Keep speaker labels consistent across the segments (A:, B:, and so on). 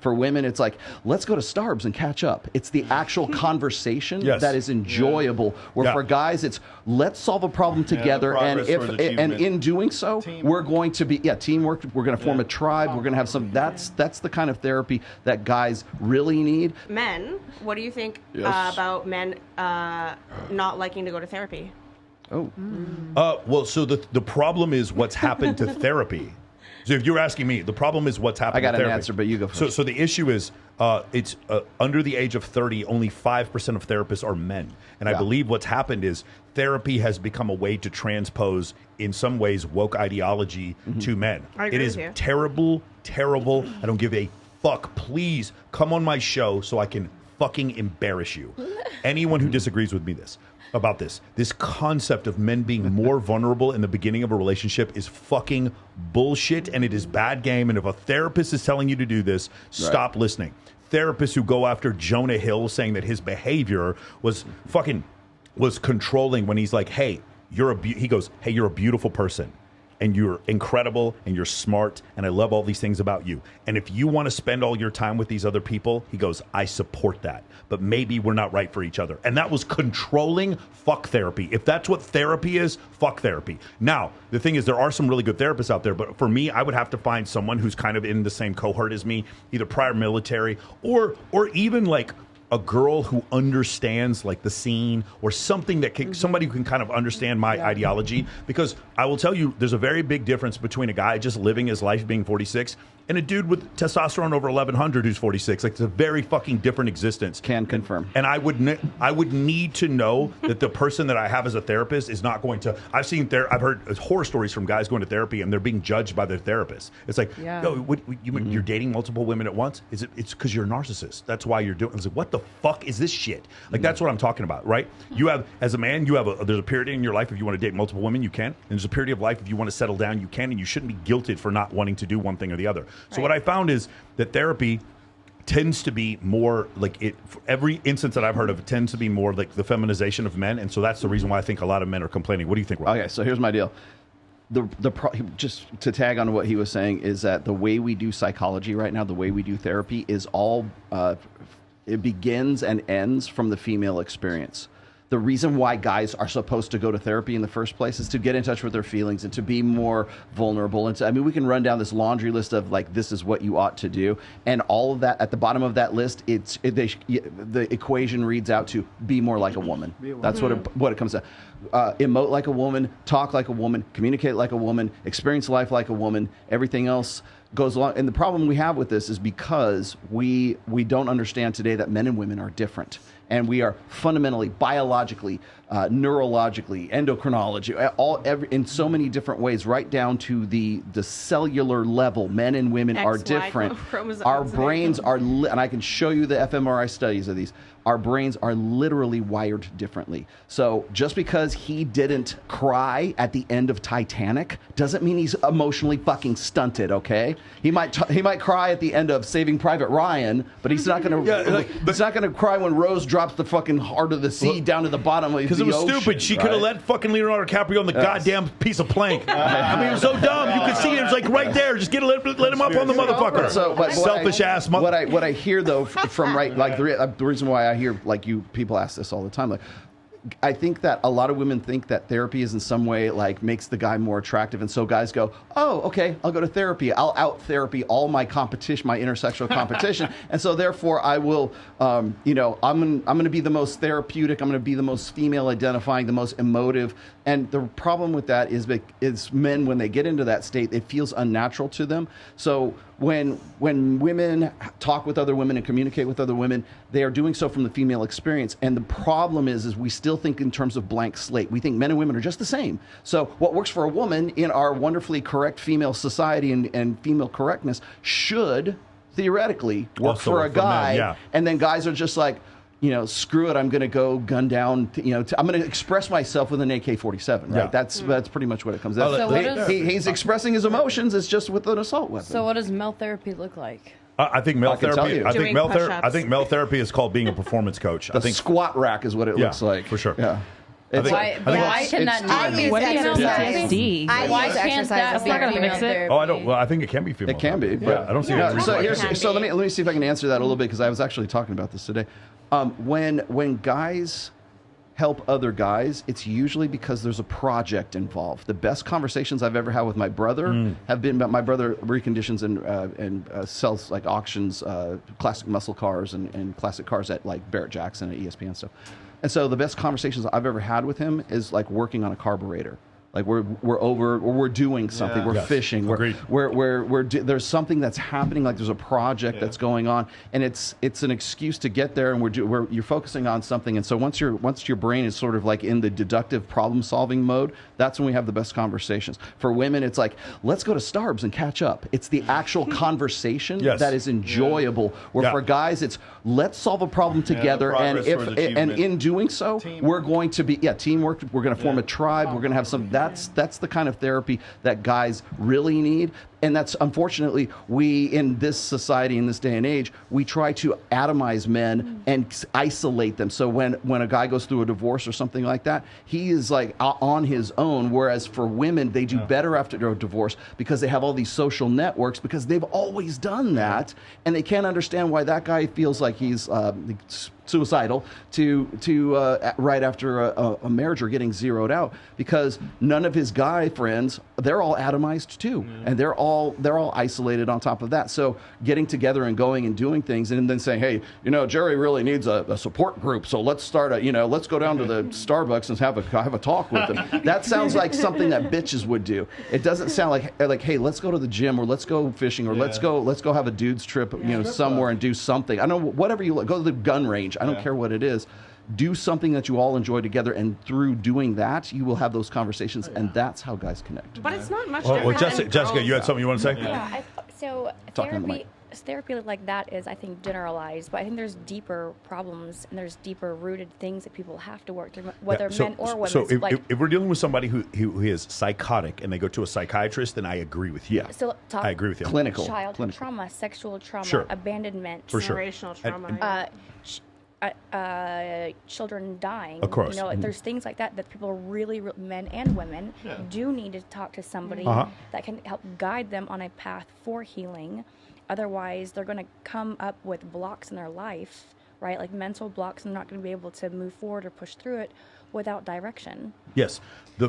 A: For women, it's like, let's go to Starbucks and catch up. It's the actual conversation that is enjoyable. Where for guys, it's let's solve a problem together, and in doing so, we're going to be teamwork. We're going to form a tribe. We're going to have some. That's the kind of therapy that guys really need.
B: Men, what do you think about men not liking to go to therapy?
C: Well, so the problem is what's happened to therapy. So if you're asking me, the problem is what's happened to therapy. I got an
A: answer, but you go first.
C: So the issue is it's under the age of 30, only 5% of therapists are men. And I believe what's happened is therapy has become a way to transpose, in some ways, woke ideology to men.
B: I agree with you.
C: Terrible, terrible. I don't give a fuck. Please come on my show so I can fucking embarrass you. Anyone who disagrees with me about this concept of men being more vulnerable in the beginning of a relationship is fucking bullshit, and it is bad game. And if a therapist is telling you to do this, stop listening. Therapists who go after Jonah Hill saying that his behavior was controlling when he's like, hey, you're a beautiful person. And you're incredible, and you're smart, and I love all these things about you. And if you want to spend all your time with these other people, he goes, I support that. But maybe we're not right for each other. And that was controlling. Fuck therapy. If that's what therapy is, fuck therapy. Now, the thing is, there are some really good therapists out there, but for me, I would have to find someone who's kind of in the same cohort as me, either prior military or even like a girl who understands like the scene, or something that can, somebody who can kind of understand my ideology. Because I will tell you, there's a very big difference between a guy just living his life being 46 and a dude with testosterone over 1100 who's 46. Like, it's a very fucking different existence.
A: Can confirm.
C: And I would need to know that the person that I have as a therapist is not going to. I've heard horror stories from guys going to therapy and they're being judged by their therapist. It's like, yo, you're dating multiple women at once? It's because you're a narcissist. That's why you're doing. It's like, what the fuck is this shit? Like, that's what I'm talking about, right? You have, as a man, there's a period in your life if you want to date multiple women, you can. And there's a period of life if you want to settle down, you can. And you shouldn't be guilted for not wanting to do one thing or the other. So what I found is that therapy tends to be more like every instance that I've heard of, it tends to be more like the feminization of men. And so that's the reason why I think a lot of men are complaining. What do you think, Rob?
A: Okay, so here's my deal. Just to tag on what he was saying is that the way we do psychology right now, the way we do therapy is all, it begins and ends from the female experience. The reason why guys are supposed to go to therapy in the first place is to get in touch with their feelings and to be more vulnerable. And I mean, we can run down this laundry list of like, this is what you ought to do. And all of that, at the bottom of that list, the equation reads out to be more like a woman. That's what it comes to. Emote like a woman, talk like a woman, communicate like a woman, experience life like a woman. Everything else goes along. And the problem we have with this is because we don't understand today that men and women are different. And we are fundamentally, biologically, neurologically, endocrinology, in so many different ways, right down to the cellular level. Men and women are different. Our brains are, and I can show you the fMRI studies of these. Our brains are literally wired differently. So just because he didn't cry at the end of Titanic doesn't mean he's emotionally fucking stunted. Okay, he might cry at the end of Saving Private Ryan, but he's not gonna he's not gonna cry when Rose drops the fucking heart of the sea down to the bottom of the ocean.
C: Because it was stupid. She could have let fucking Leonardo DiCaprio on the goddamn piece of plank. I mean, it was so dumb. You could see it. It was like right there. Just let him up on the motherfucker.
A: So,
C: selfish ass mother.
A: What I hear though from the reason why I hear like people ask this all the time, like, I think that a lot of women think that therapy is in some way like makes the guy more attractive, and so guys go, oh, okay, I'll go to therapy. I'll out therapy all my competition, my intersexual competition, and so therefore I will, I'm going to be the most therapeutic. I'm going to be the most female identifying, the most emotive. And the problem with that is men, when they get into that state, it feels unnatural to them. So when women talk with other women and communicate with other women, they are doing so from the female experience. And the problem is we still think in terms of blank slate. We think men and women are just the same. So what works for a woman in our wonderfully correct female society and female correctness should theoretically work for a guy. Men, and then guys are just like, screw it, I'm going to go gun down, I'm going to express myself with an AK-47, right?
C: Yeah.
A: That's pretty much what it comes down to. He's expressing his emotions, it's just with an assault weapon.
D: So what does male therapy look like?
C: I think male therapy. I think male therapy is called being a performance coach.
A: The squat rack is what it looks like
C: for sure.
A: Yeah.
D: Why can that not be
E: What
D: female
E: PTSD?
D: therapy? Why can't that be female therapy?
C: Oh, I don't. Well, I think it can be female.
A: It can be.
C: Yeah, I don't see any
A: So
C: reason.
A: so let me see if I can answer that a little bit, because I was actually talking about this today. When guys help other guys, it's usually because there's a project involved. The best conversations I've ever had with my brother have been about my brother reconditions and sells like auctions, classic muscle cars and classic cars at like Barrett Jackson and ESPN stuff. And so the best conversations I've ever had with him is like working on a carburetor. Like we're doing something.
F: Yeah.
A: We're
C: Yes.
A: fishing.
C: Agreed.
A: There's something that's happening. Like there's a project that's going on, and it's an excuse to get there. And you're focusing on something. And so once your brain is sort of like in the deductive problem solving mode, that's when we have the best conversations. For women, it's like, let's go to Starbucks and catch up. It's the actual conversation
C: Yes.
A: that is enjoyable. Where for guys, it's let's solve a problem together, and
F: progress towards achievement.
A: in doing so, we're going to be teamwork. We're going to form a tribe. We're going to have some. That's the kind of therapy that guys really need. And that's, unfortunately, we in this society, in this day and age, we try to atomize men and isolate them. So when a guy goes through a divorce or something like that, he is like on his own. Whereas for women, they do better after a divorce because they have all these social networks, because they've always done that, and they can't understand why that guy feels like he's suicidal to right after a marriage or getting zeroed out, because none of his guy friends, they're all atomized too, and they're all isolated on top of that. So getting together and going and doing things, and then saying, hey, Jerry really needs a support group, so let's start let's go down to the Starbucks and have a talk with him. That sounds like something that bitches would do. It doesn't sound like hey, let's go to the gym, or let's go fishing, or let's go have a dude's trip somewhere and do something. I don't know, whatever you go to the gun range. I don't care what it is. Do something that you all enjoy together, and through doing that, you will have those conversations, and that's how guys connect.
B: But it's not much
C: Well,
B: different than
C: Jessica,
B: girls,
C: you had something you want to say?
G: Yeah, so
A: Talking on the mic.
G: therapy like that is, I think, generalized, but I think there's deeper problems and there's deeper rooted things that people have to work through, whether men or women.
C: So if we're dealing with somebody who is psychotic and they go to a psychiatrist, then I agree with you.
G: So
C: I agree with you.
A: Clinical.
G: Childhood trauma, sexual trauma,
C: Sure.
G: abandonment,
C: For sure.
B: generational trauma.
G: children dying.
C: Of course.
G: There's things like that people really, men and women, do need to talk to somebody that can help guide them on a path for healing. Otherwise, they're going to come up with blocks in their life, right? Like mental blocks, and they're not going to be able to move forward or push through it without direction.
C: Yes. The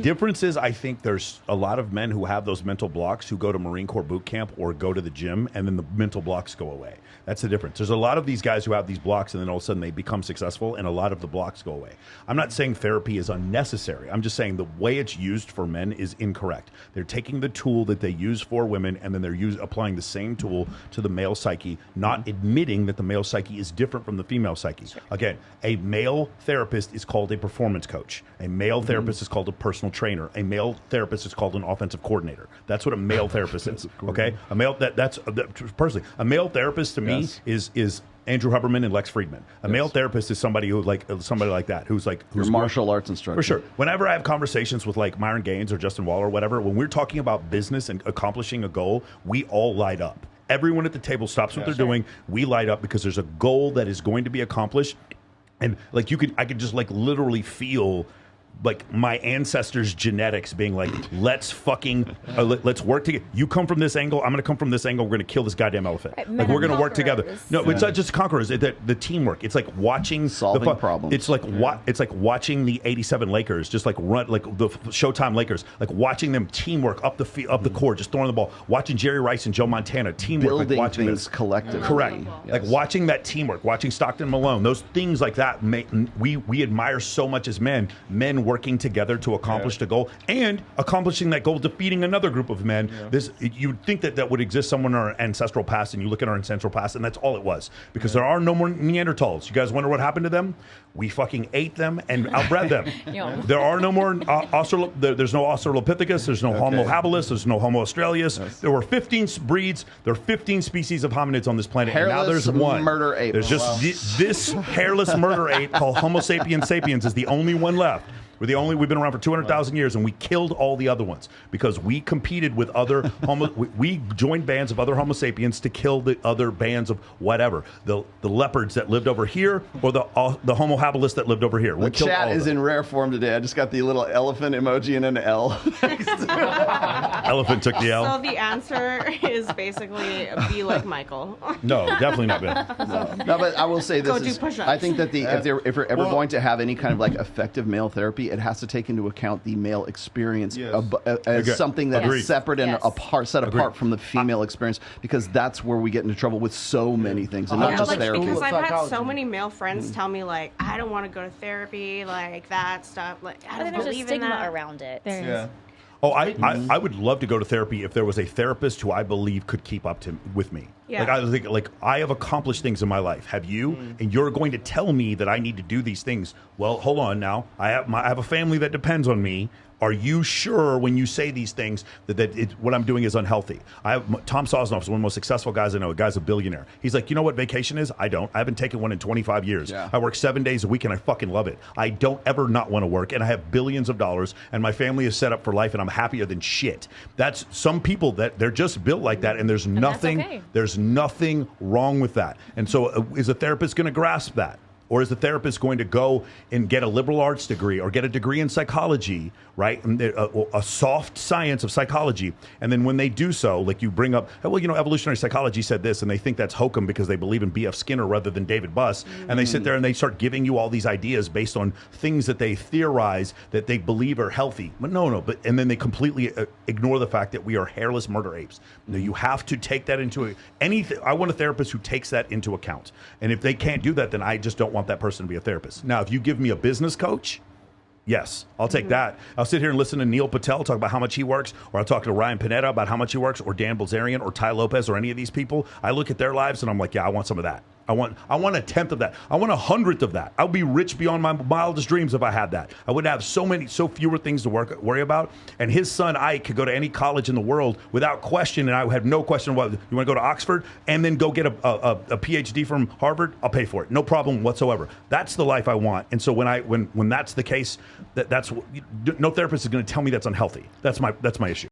C: difference is, I think there's a lot of men who have those mental blocks who go to Marine Corps boot camp or go to the gym, and then the mental blocks go away. That's the difference. There's a lot of these guys who have these blocks, and then all of a sudden they become successful, and a lot of the blocks go away. I'm not saying therapy is unnecessary. I'm just saying the way it's used for men is incorrect. They're taking the tool that they use for women, and then they're applying the same tool to the male psyche, not admitting that the male psyche is different from the female psyche. Sure. Again, a male therapist is called a performance coach. A male therapist is called a personal trainer. A male therapist is called an offensive coordinator. That's what a male therapist is. Okay, a male personally, a male therapist to me is Andrew Huberman and Lex Friedman. A male therapist is somebody like that, who's
A: martial arts instructor.
C: For sure. Whenever I have conversations with like Myron Gaines or Justin Waller or whatever, when we're talking about business and accomplishing a goal, we all light up. Everyone at the table stops what they're doing. We light up because there's a goal that is going to be accomplished. And like I could just like literally feel like my ancestors' genetics being like, let's fucking let's work together. You come from this angle, I'm going to come from this angle. We're going to kill this goddamn elephant.
G: Right,
C: like we're going to work together.
G: conquerors.
C: No, it's not just conquerors. The teamwork. It's like watching
A: Solving problems.
C: It's like it's like watching the '87 Lakers just like run like the Showtime Lakers, like watching them teamwork up the court, just throwing the ball. Watching Jerry Rice and Joe Montana teamwork,
A: Building
C: like watching
A: things
C: this
A: collectively.
C: Correct.
A: Yes.
C: Like watching that teamwork, watching Stockton Malone, those things like that. We admire so much as men working together to accomplish the goal, and accomplishing that goal, defeating another group of men. You'd think that would exist somewhere in our ancestral past, and you look at our ancestral past, and that's all it was. Because there are no more Neanderthals. You guys wonder what happened to them? We fucking ate them and outbred them. There are no more there's no Australopithecus, there's no Homo habilis, there's no Homo australis. There were 15 breeds, there are 15 species of hominids on this planet.
A: Hairless
C: and now there's one.
A: murder ape.
C: There's just this hairless murder ape called Homo sapiens sapiens is the only one left. We've been around for 200,000 years, and we killed all the other ones because we competed with other we joined bands of other Homo sapiens to kill the other bands of whatever. The leopards that lived over here, or the Homo habilis that lived over here.
A: The chat is in rare form today. I just got the little elephant emoji and an L.
C: Elephant took the L.
B: So the answer is basically be like Michael.
C: No, definitely not Ben.
A: No, but I will say this:
B: Go do push-ups.
A: I think that if we're ever going to have any kind of like effective male therapy, it has to take into account the male experience as something that is separate and set apart from the female experience, because that's where we get into trouble with so many things, and not just therapy.
B: Because I've had so many male friends tell me like, I don't want to go to therapy, like that stuff. Like I don't
G: there's a
B: believe in
G: stigma
B: that.
G: around it.
D: There is.
C: Oh, I would love to go to therapy if there was a therapist who I believe could keep up with me.
B: Yeah.
C: Like I think, like I have accomplished things in my life. Have you? And you're going to tell me that I need to do these things. Well, hold on now. I have a family that depends on me. Are you sure when you say these things that what I'm doing is unhealthy? Tom Sosnoff is one of the most successful guys I know. The guy's a billionaire. He's like, you know what vacation is? I don't. I haven't taken one in 25 years. Yeah. I work 7 days a week and I fucking love it. I don't ever not want to work, and I have billions of dollars and my family is set up for life and I'm happier than shit. That's some people that they're just built like that, and there's nothing wrong with that. And so is a therapist going to grasp that? Or is the therapist going to go and get a liberal arts degree or get a degree in psychology, right? A soft science of psychology. And then when they do so, like you bring up, well, evolutionary psychology said this, and they think that's hokum because they believe in B.F. Skinner rather than David Buss. And they sit there and they start giving you all these ideas based on things that they theorize that they believe are healthy. But and then they completely ignore the fact that we are hairless murder apes. Now, you have to take that into I want a therapist who takes that into account. And if they can't do that, then I just don't want that person to be a therapist. Now, if you give me a business coach, yes, I'll take that. I'll sit here and listen to Neil Patel talk about how much he works, or I'll talk to Ryan Panetta about how much he works, or Dan Bilzerian, or Ty Lopez, or any of these people. I look at their lives and I'm like, yeah, I want some of that. I want a tenth of that. I want 100th of that. I'll be rich beyond my wildest dreams if I had that. I would have so fewer things to worry about. And his son Ike could go to any college in the world without question, and I would have no question what you want to go to Oxford and then go get a PhD from Harvard. I'll pay for it, no problem whatsoever. That's the life I want. And so when that's the case, that's no therapist is going to tell me that's unhealthy. That's my issue.